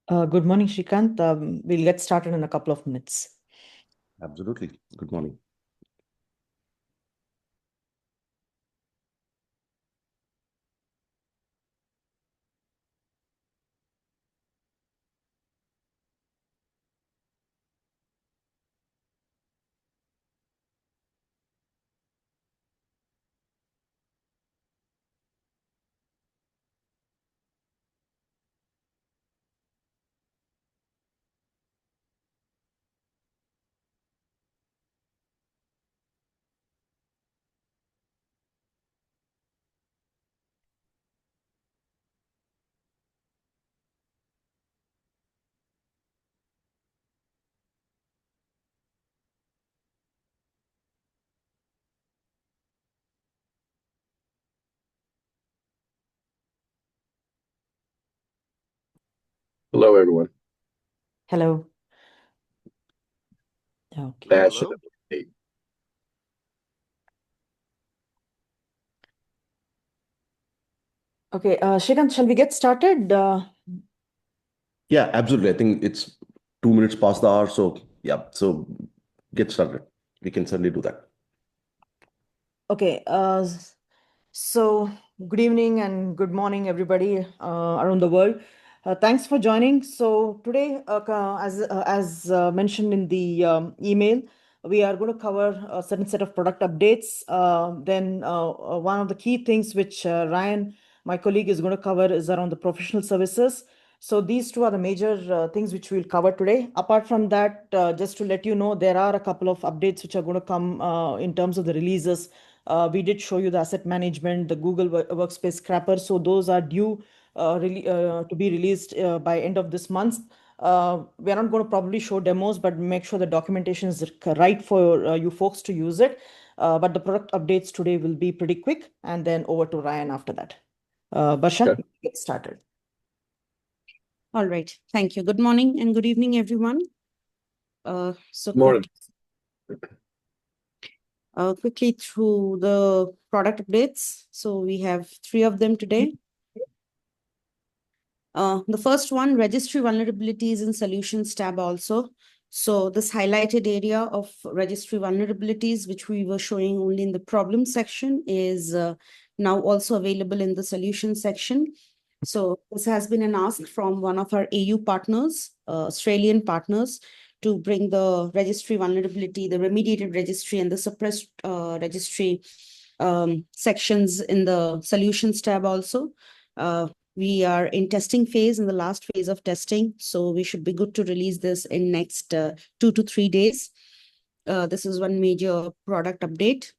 Good morning, Shrikant. We'll get started in a couple of minutes. Absolutely. Good morning. Hello, everyone. Hello. Okay. That Hello? should be Okay, Shrikant, shall we get started? Yeah, absolutely. I think it's 2 minutes past the hour. So, yeah, so get started. We can certainly do that. Okay, so good evening and good morning, everybody around the world. Thanks for joining. So today, as mentioned in the email, we are going to cover a certain set of product updates. Then one of the key things which Ryan, my colleague, is going to cover is around the professional services. So these two are the major things which we'll cover today. Apart from that, just to let you know, there are a couple of updates which are going to come in terms of the releases. We did show you the asset management, the Google Workspace Scrapper. So those are due to be released by end of this month. We're not going to probably show demos, but make sure the documentation is right for you folks to use it. But the product updates today will be pretty quick, and then over to Ryan after that. Barsha, Okay. get started. All right. Thank you. Good morning and good evening, everyone. Morning. Quickly through the product updates. So we have 3 of them today. The first one, registry vulnerabilities and solutions tab also. So this highlighted area of registry vulnerabilities, which we were showing only in the problem section, is now also available in the solution section. So this has been an ask from one of our AU partners, Australian partners, to bring the registry vulnerability, the remediated registry and the suppressed registry sections in the solutions tab also. We are in testing phase, in the last phase of testing, so we should be good to release this in next 2 to 3 days. This is one major product update.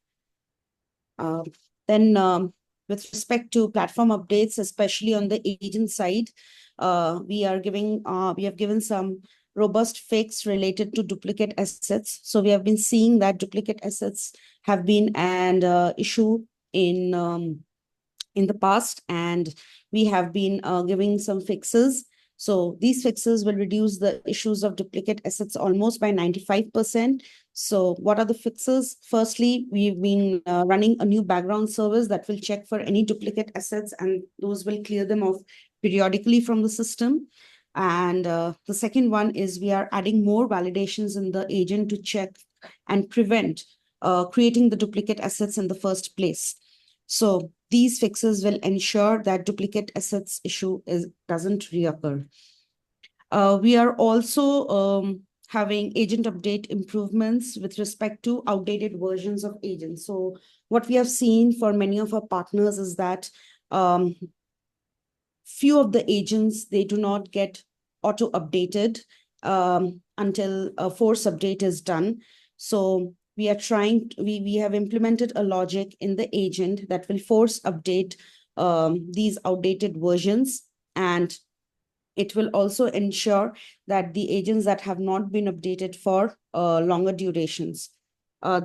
Then with respect to platform updates, especially on the agent side, we have given some robust fix related to duplicate assets. So we have been seeing that duplicate assets have been an issue in the past, and we have been giving some fixes. So these fixes will reduce the issues of duplicate assets almost by 95%. So what are the fixes? Firstly, we've been running a new background service that will check for any duplicate assets, and those will clear them off periodically from the system. And the second one is we are adding more validations in the agent to check and prevent creating the duplicate assets in the first place. So these fixes will ensure that duplicate assets issue doesn't reoccur. We are also having agent update improvements with respect to outdated versions of agents. So what we have seen for many of our partners is that few of the agents, they do not get auto updated until a force update is done. So we have implemented a logic in the agent that will force update these outdated versions, and it will also ensure that the agents that have not been updated for longer durations.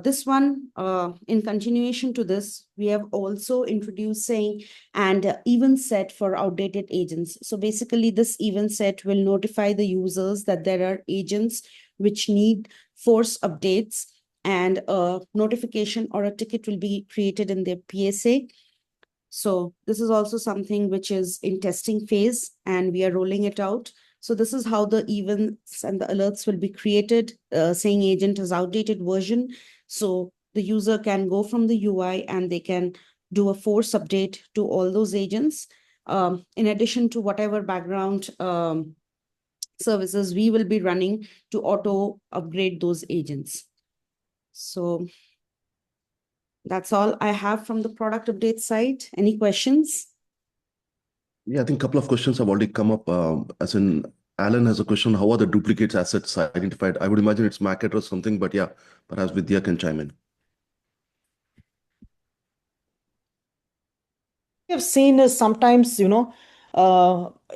This one, in continuation to this, we have also introducing an event set for outdated agents. So basically, this event set will notify the users that there are agents which need force updates, and a notification or a ticket will be created in their PSA. So this is also something which is in testing phase, and we are rolling it out. So this is how the events and the alerts will be created, saying agent has outdated version. So the user can go from the UI and they can do a force update to all those agents. In addition to whatever background services we will be running to auto upgrade those agents. So that's all I have from the product update side. Any questions? Yeah, I think a couple of questions have already come up. As in, Alan has a question: how are the duplicates assets identified? I would imagine it's MAC address something, but yeah, perhaps Vidya can chime in. We have seen is sometimes,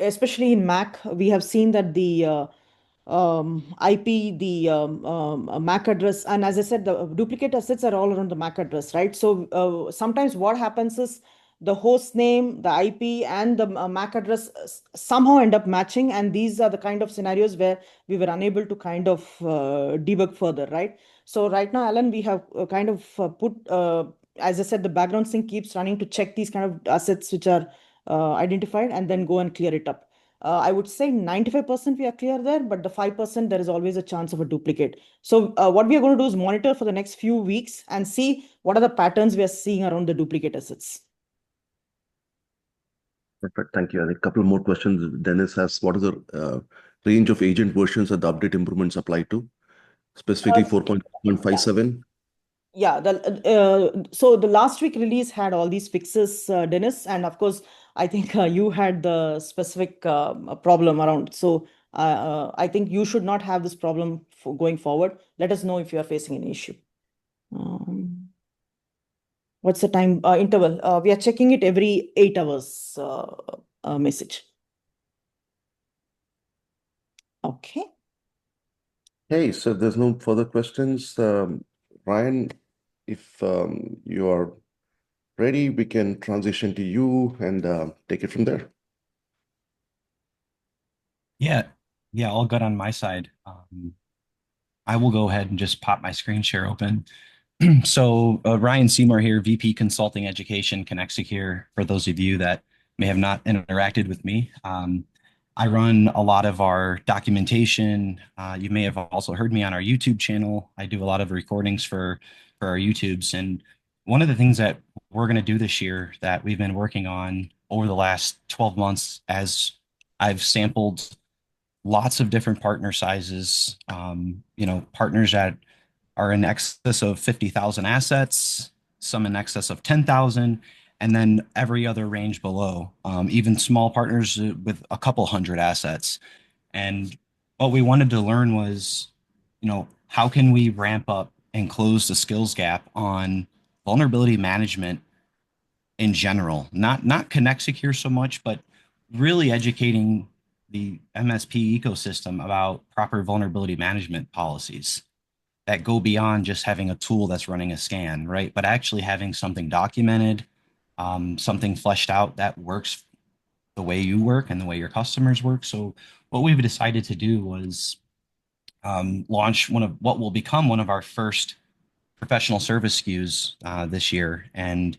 especially in Mac, we have seen that the IP, the MAC address, and as I said, the duplicate assets are all around the MAC address, right? So sometimes what happens is the host name, the IP, and the MAC address somehow end up matching, and these are the kind of scenarios where we were unable to kind of debug further, right? So right now, Alan, we have kind of put as I said, the background sync keeps running to check these kind of assets which are identified and then go and clear it up. I would say 95% we are clear there, but the 5% there is always a chance of a duplicate. So what we are going to do is monitor for the next few weeks and see what are the patterns we are seeing around the duplicate assets. Perfect. Thank you. I think a couple more questions. Dennis asks, what is the range of agent versions that the update improvements apply to? Specifically 4.157? Yeah, so the last week release had all these fixes, Dennis, and of course, I think you had the specific problem around. So I think you should not have this problem for going forward. Let us know if you are facing an issue. What's the time interval? We are checking it every 8 hours message. Okay. Hey, so there's no further questions. Ryan, if you are ready, we can transition to you and take it from there. Yeah, all good on my side. I will go ahead and just pop my screen share open. So Ryan Seymour here, VP Consulting Education, Connexecure, for those of you that may have not interacted with me. I run a lot of our documentation. You may have also heard me on our YouTube channel. I do a lot of recordings for our YouTubes. And one of the things that we're going to do this year that we've been working on over the last 12 months, as I've sampled lots of different partner sizes, partners that are in excess of 50,000 assets, some in excess of 10,000, and then every other range below, even small partners with a couple hundred assets. And what we wanted to learn was, how can we ramp up and close the skills gap on vulnerability management in general, not Connexecure so much, but really educating the MSP ecosystem about proper vulnerability management policies that go beyond just having a tool that's running a scan, right? But actually having something documented, something fleshed out that works the way you work and the way your customers work. So what we've decided to do was launch one of what will become one of our first professional service SKUs this year. And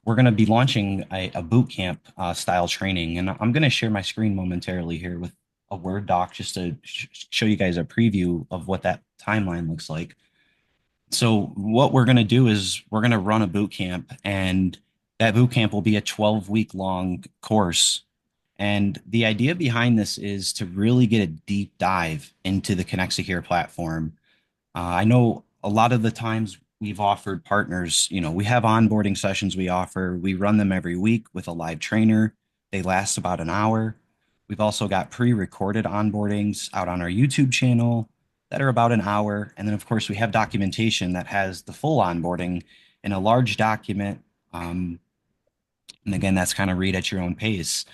we're going to be launching a boot camp style training. And I'm going to share my screen momentarily here with a Word doc just to show you guys a preview of what that timeline looks like. So what we're going to do is we're going to run a boot camp, and that boot camp will be a 12-week long course. And the idea behind this is to really get a deep dive into the Connexecure platform. I know a lot of the times we've offered partners, we have onboarding sessions we offer. We run them every week with a live trainer. They last about an hour. We've also got pre-recorded onboardings out on our YouTube channel that are about an hour. And then, of course, we have documentation that has the full onboarding in a large document. And again, that's kind of read at your own pace.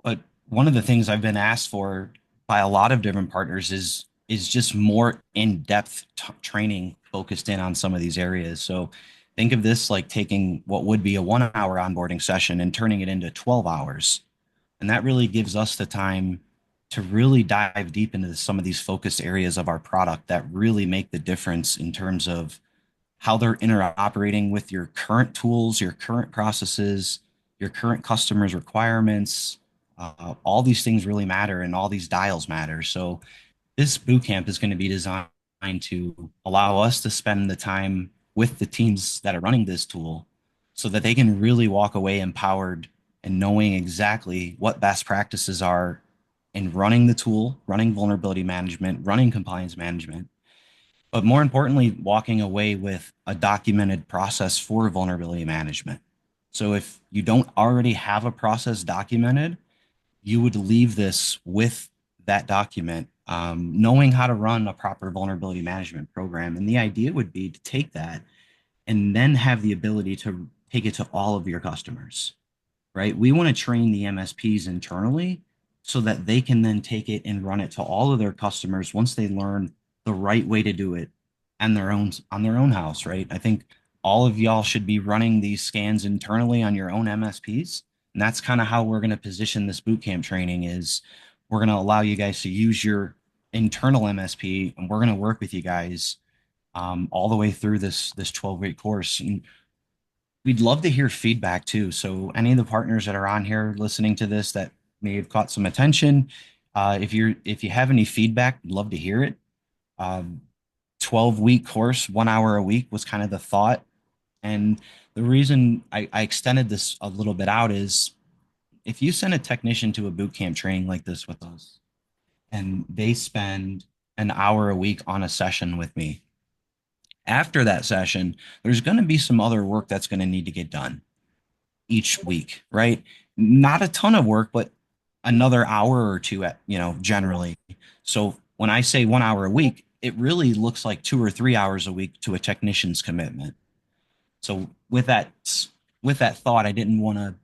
But one of the things I've been asked for by a lot of different partners is just more in-depth training focused in on some of these areas. So think of this like taking what would be a 1-hour onboarding session and turning it into 12 hours. And that really gives us the time to really dive deep into some of these focused areas of our product that really make the difference in terms of how they're interoperating with your current tools, your current processes, your current customers' requirements, All these things really matter and all these dials matter. So this boot camp is going to be designed to allow us to spend the time with the teams that are running this tool so that they can really walk away empowered and knowing exactly what best practices are in running the tool, running vulnerability management, running compliance management, but more importantly, walking away with a documented process for vulnerability management. So if you don't already have a process documented, you would leave this with that document, knowing how to run a proper vulnerability management program. And the idea would be to take that and then have the ability to take it to all of your customers, right? We want to train the MSPs internally so that they can then take it and run it to all of their customers once they learn the right way to do it and their own on their own house, right? I think all of y'all should be running these scans internally on your own MSPs. And that's kind of how we're going to position this bootcamp training is we're going to allow you guys to use your internal MSP and we're going to work with you guys all the way through this 12-week course. And we'd love to hear feedback too. So any of the partners that are on here listening to this that may have caught some attention, if you have any feedback, we'd love to hear it. 12-week course, 1 hour a week was kind of the thought. And the reason I extended this a little bit out is if you send a technician to a boot camp training like this with us and they spend an hour a week on a session with me, after that session, there's going to be some other work that's going to need to get done each week, right? Not a ton of work, but another hour or two at, generally. So when I say 1 hour a week, it really looks like 2 or 3 hours a week to a technician's commitment. So with that thought, I didn't want to,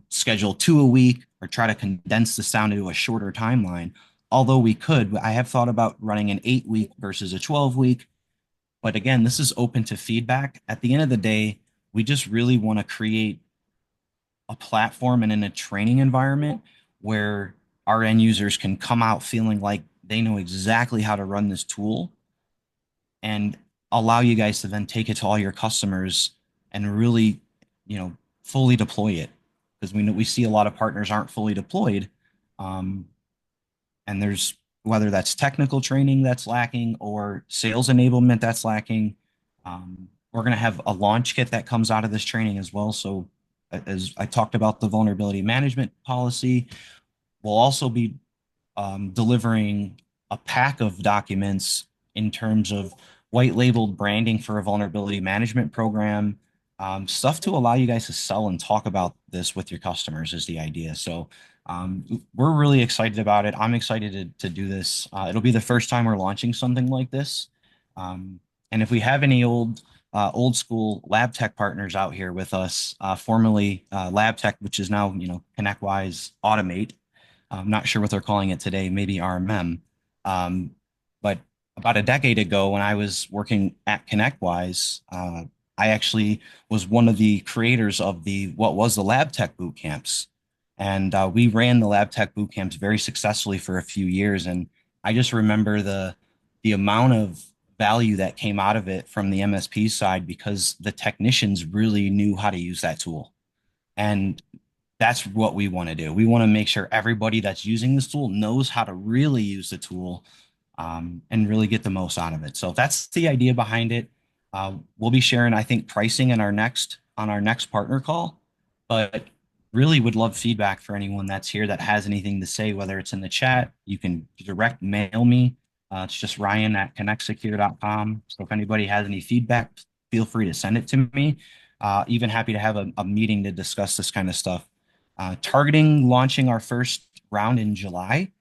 schedule 2 a week or try to condense this down into a shorter timeline. Although we could, I have thought about running an 8-week versus a 12-week. But again, this is open to feedback. At the end of the day, we just really want to create a platform and in a training environment where our end users can come out feeling like they know exactly how to run this tool and allow you guys to then take it to all your customers and really, fully deploy it. Because we see a lot of partners aren't fully deployed. And there's whether that's technical training that's lacking or sales enablement that's lacking. We're going to have a launch kit that comes out of this training as well. So as I talked about the vulnerability management policy, we'll also be delivering a pack of documents in terms of white labeled branding for a vulnerability management program, stuff to allow you guys to sell and talk about this with your customers is the idea. So we're really excited about it. I'm excited to do this. It'll be the first time we're launching something like this. And if we have any old school lab tech partners out here with us, formerly lab tech, which is now, ConnectWise Automate. I'm not sure what they're calling it today, maybe RMM. But about a decade ago, when I was working at ConnectWise, I actually was one of the creators of what was the lab tech boot camps. And we ran the lab tech boot camps very successfully for a few years. And I just remember the amount of value that came out of it from the MSP side because the technicians really knew how to use that tool. And that's what we want to do. We want to make sure everybody that's using this tool knows how to really use the tool and really get the most out of it. So that's the idea behind it. We'll be sharing, I think, pricing on our next partner call, but really would love feedback for anyone that's here that has anything to say, whether it's in the chat, you can direct mail me. It's just ryan@connectsecure.com. So if anybody has any feedback, feel free to send it to me. Even happy to have a meeting to discuss this kind of stuff. Targeting launching our first round in July.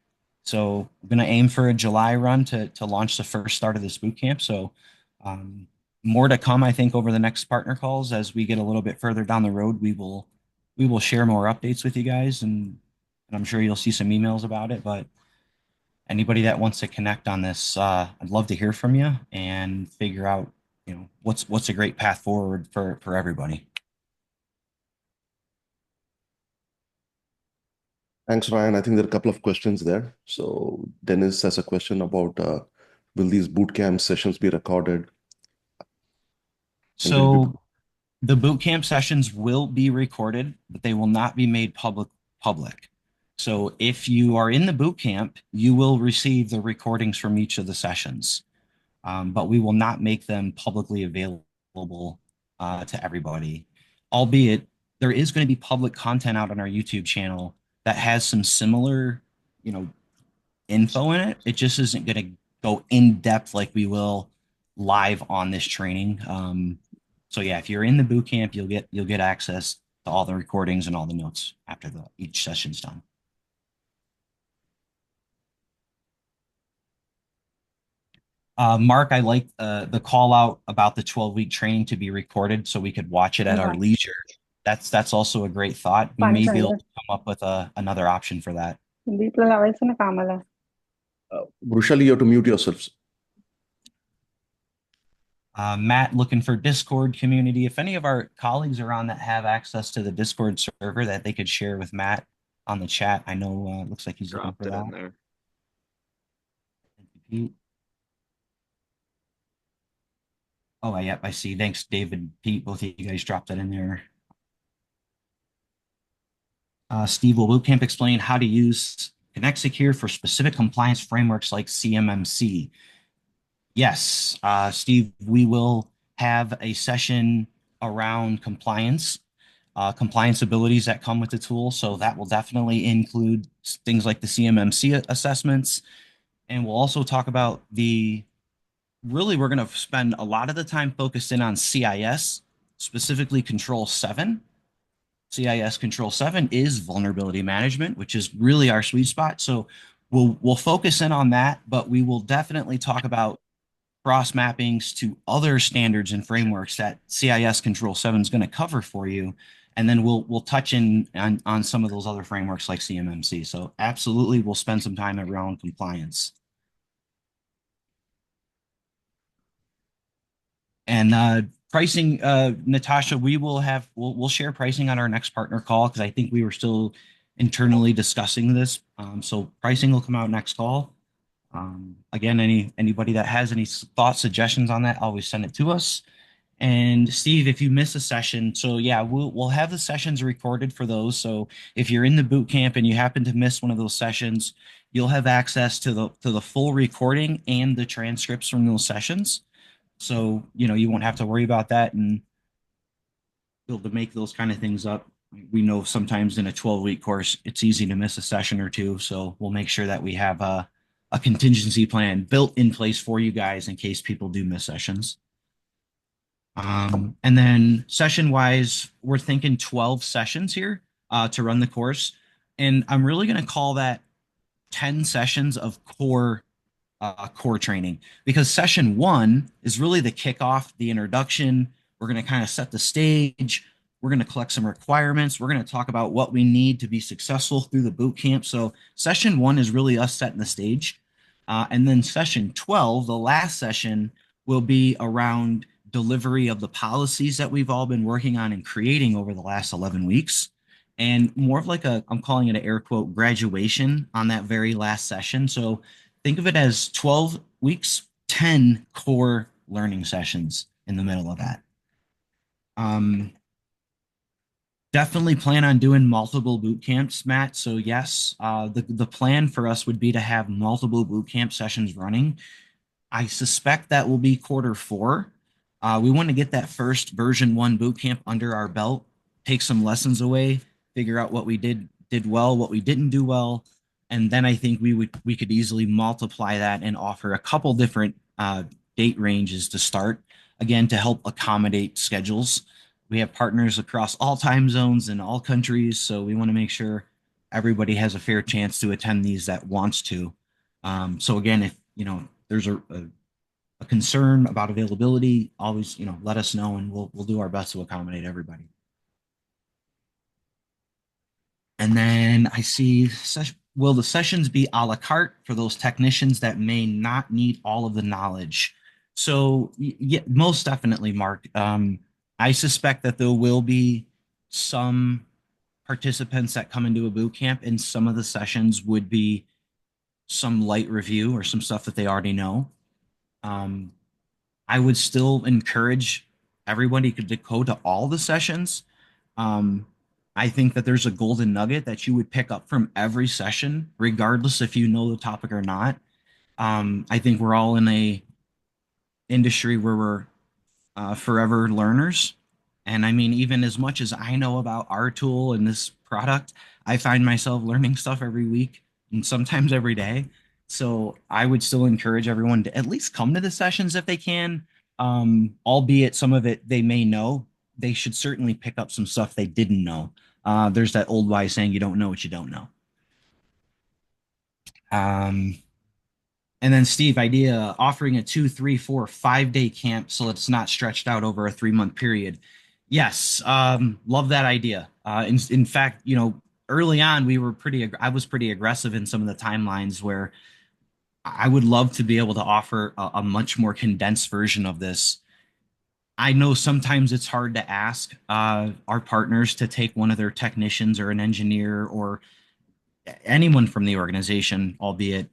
So I'm going to aim for a July run to launch the first start of this boot camp. So more to come, I think, over the next partner calls. As we get a little bit further down the road, we will share more updates with you guys, and I'm sure you'll see some emails about it. But anybody that wants to connect on this, I'd love to hear from you and figure out, what's a great path forward for everybody. Thanks, Ryan. I think there are a couple of questions there. So Dennis has a question about will these bootcamp sessions be recorded? So the bootcamp sessions will be recorded, but they will not be made public. So if you are in the boot camp, you will receive the recordings from each of the sessions, but we will not make them publicly available to everybody. Albeit there is going to be public content out on our YouTube channel that has some similar, you know, info in it. It just isn't going to go in depth like we will live on this training. So yeah, if you're in the boot camp, you'll get access to all the recordings and all the notes after each session's done. Mark, I like the call out about the 12-week training to be recorded so we could watch it at our leisure. That's also a great thought. We may be able to come up with another option for that. Brushali, you have to mute yourselves. Matt, looking for Discord community. If any of our colleagues are on that have access to the Discord server that they could share with Matt on the chat. I know looks like he's looking for that. In there. Thank you, Pete. Oh, yep, I see. Thanks, David, Pete. Both of you guys dropped that in there. Steve, will Bootcamp explain how to use ConnectSecure for specific compliance frameworks like CMMC? Yes, Steve, we will have a session around compliance abilities that come with the tool. So that will definitely include things like the CMMC assessments. And we'll also talk about really, we're going to spend a lot of the time focused in on CIS, specifically Control 7. CIS Control 7 is vulnerability management, which is really our sweet spot. So we'll focus in on that, but we will definitely talk about cross mappings to other standards and frameworks that CIS Control 7 is going to cover for you. And then we'll touch on some of those other frameworks like CMMC. So absolutely, we'll spend some time around compliance. And pricing, Natasha, we'll share pricing on our next partner call because I think we were still internally discussing this. So pricing will come out next call. Again, anybody that has any thoughts, suggestions on that, always send it to us. And Steve, if you miss a session, so yeah, we'll have the sessions recorded for those. So if you're in the boot camp and you happen to miss one of those sessions, you'll have access to the full recording and the transcripts from those sessions. So you won't have to worry about that and be able to make those kind of things up. We know sometimes in a 12-week course, it's easy to miss a session or two. So we'll make sure that we have a contingency plan built in place for you guys in case people do miss sessions. And then session wise, we're thinking 12 sessions here to run the course. And I'm really going to call that 10 sessions of core training, because session 1 is really the kickoff, the introduction. We're going to kind of set the stage. We're going to collect some requirements. We're going to talk about what we need to be successful through the boot camp. So session 1 is really us setting the stage. And then session 12, the last session, will be around delivery of the policies that we've all been working on and creating over the last 11 weeks. And more of like I'm calling it an air quote graduation on that very last session. So think of it as 12 weeks, 10 core learning sessions in the middle of that. Definitely plan on doing multiple boot camps, Matt. So yes, the plan for us would be to have multiple boot camp sessions running. I suspect that will be Q4. We want to get that first version 1 boot camp under our belt, take some lessons away, figure out what we did well, what we didn't do well. And then I think we could easily multiply that and offer a couple different date ranges to start, again, to help accommodate schedules. We have partners across all time zones and all countries, so we want to make sure everybody has a fair chance to attend these that wants to. So again, if there's a concern about availability, always let us know, and we'll do our best to accommodate everybody. And then I see, will the sessions be a la carte for those technicians that may not need all of the knowledge? So yeah, most definitely, Mark. I suspect that there will be some participants that come into a boot camp, and some of the sessions would be some light review or some stuff that they already know. I would still encourage everybody to go to all the sessions. I I think that there's a golden nugget that you would pick up from every session, regardless if you know the topic or not. I think we're all in a industry where we're forever learners. And I mean, even as much as I know about our tool and this product, I find myself learning stuff every week and sometimes every day. So I would still encourage everyone to at least come to the sessions if they can. Albeit some of it they may know, they should certainly pick up some stuff they didn't know. There's that old wise saying, you don't know what you don't know. Um, and then Steve, idea offering a 2, 3, 4, 5 day camp so it's not stretched out over a 3 month period. Yes, love that idea. In fact, you know, early on I was pretty aggressive in some of the timelines where I would love to be able to offer a much more condensed version of this. I know sometimes it's hard to ask our partners to take one of their technicians or an engineer or anyone from the organization, albeit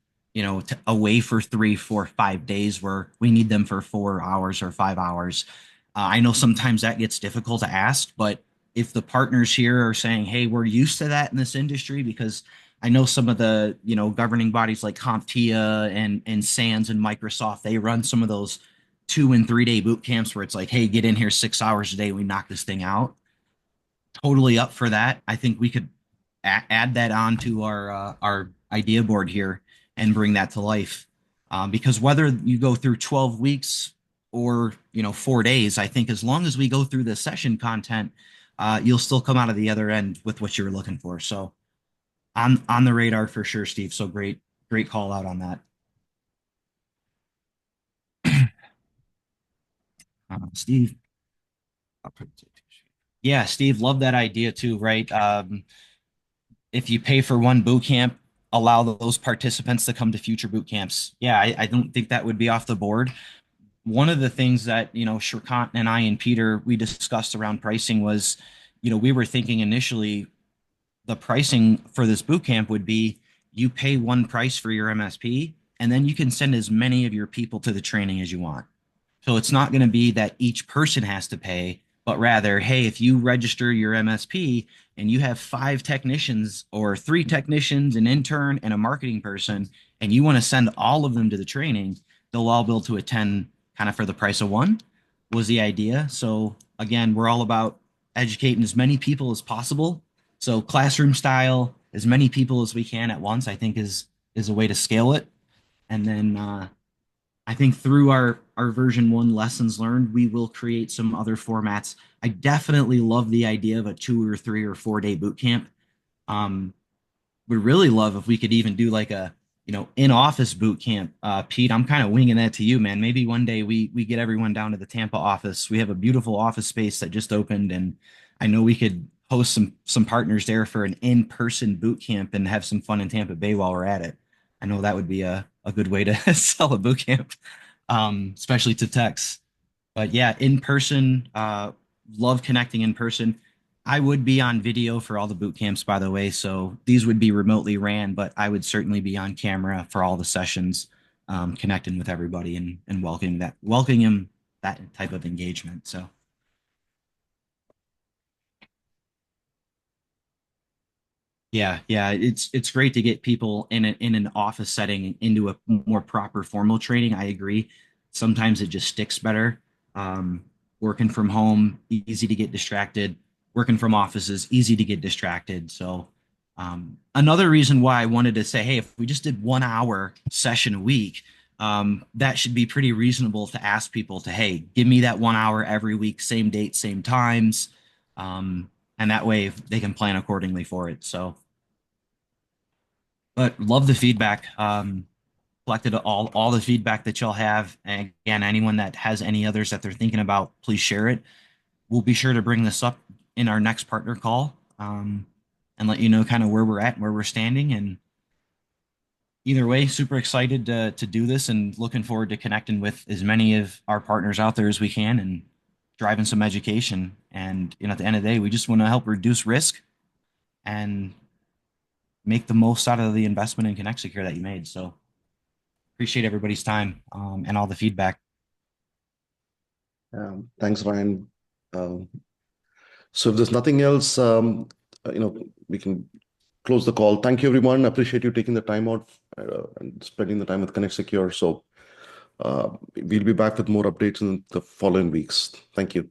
away for 3, 4, 5 days where we need them for 4 hours or 5 hours. I know sometimes that gets difficult to ask, but if the partners here are saying, "Hey, we're used to that in this industry," because I know some of the governing bodies like CompTIA and SANS and Microsoft, they run some of those 2 and 3 day boot camps where it's like, "Hey, get in here 6 hours a day, we knock this thing out." Totally up for that. I think we could add that onto our idea board here and bring that to life. Because whether you go through 12 weeks or 4 days, I think as long as we go through the session content, you'll still come out of the other end with what you're looking for. So on the radar for sure, Steve. So great call out on that. Steve. Yeah, Steve, love that idea too, right? If you pay for one boot camp, allow those participants to come to future boot camps. Yeah, I don't think that would be off the board. One of the things that, Shrikant and I and Peter, we discussed around pricing was, we were thinking initially the pricing for this boot camp would be you pay one price for your MSP, and then you can send as many of your people to the training as you want. So it's not going to be that each person has to pay, but rather, hey, if you register your MSP and you have 5 technicians or 3 technicians, an intern, and a marketing person, and you want to send all of them to the training, they'll all be able to attend kind of for the price of one, was the idea. So again, we're all about educating as many people as possible. So classroom style, as many people as we can at once, I think is a way to scale it. And then I think through our version 1 lessons learned, we will create some other formats. I definitely love the idea of a 2 or 3 or 4 day boot camp. Would really love if we could even do like a in-office boot camp. Pete, I'm kind of winging that to you, man. Maybe one day we get everyone down to the Tampa office. We have a beautiful office space that just opened, and I know we could host some partners there for an in-person boot camp and have some fun in Tampa Bay while we're at it. I know that would be a good way to sell a boot camp, especially to techs. But yeah, in person, love connecting in person. I would be on video for all the boot camps, by the way. So these would be remotely ran, but I would certainly be on camera for all the sessions, connecting with everybody and welcoming that type of engagement. So. Yeah, it's great to get people in an office setting into a more proper formal training. I agree. Sometimes it just sticks better. Working from home, easy to get distracted. Working from offices, easy to get distracted. So another reason why I wanted to say, hey, if we just did 1 hour session a week, that should be pretty reasonable to ask people to, hey, give me that 1 hour every week, same date, same times. And that way they can plan accordingly for it. So, but love the feedback. Collected all the feedback that y'all have. And again, anyone that has any others that they're thinking about, please share it. We'll be sure to bring this up in our next partner call, and let you know kind of where we're at and where we're standing. And either way, super excited to do this and looking forward to connecting with as many of our partners out there as we can and driving some education. And at the end of the day, we just want to help reduce risk and make the most out of the investment in ConnectSecure that you made. So appreciate everybody's time, and all the feedback. Thanks, Ryan. So if there's nothing else, we can close the call. Thank you, everyone. Appreciate you taking the time out and spending the time with Connect Secure. So we'll be back with more updates in the following weeks. Thank you.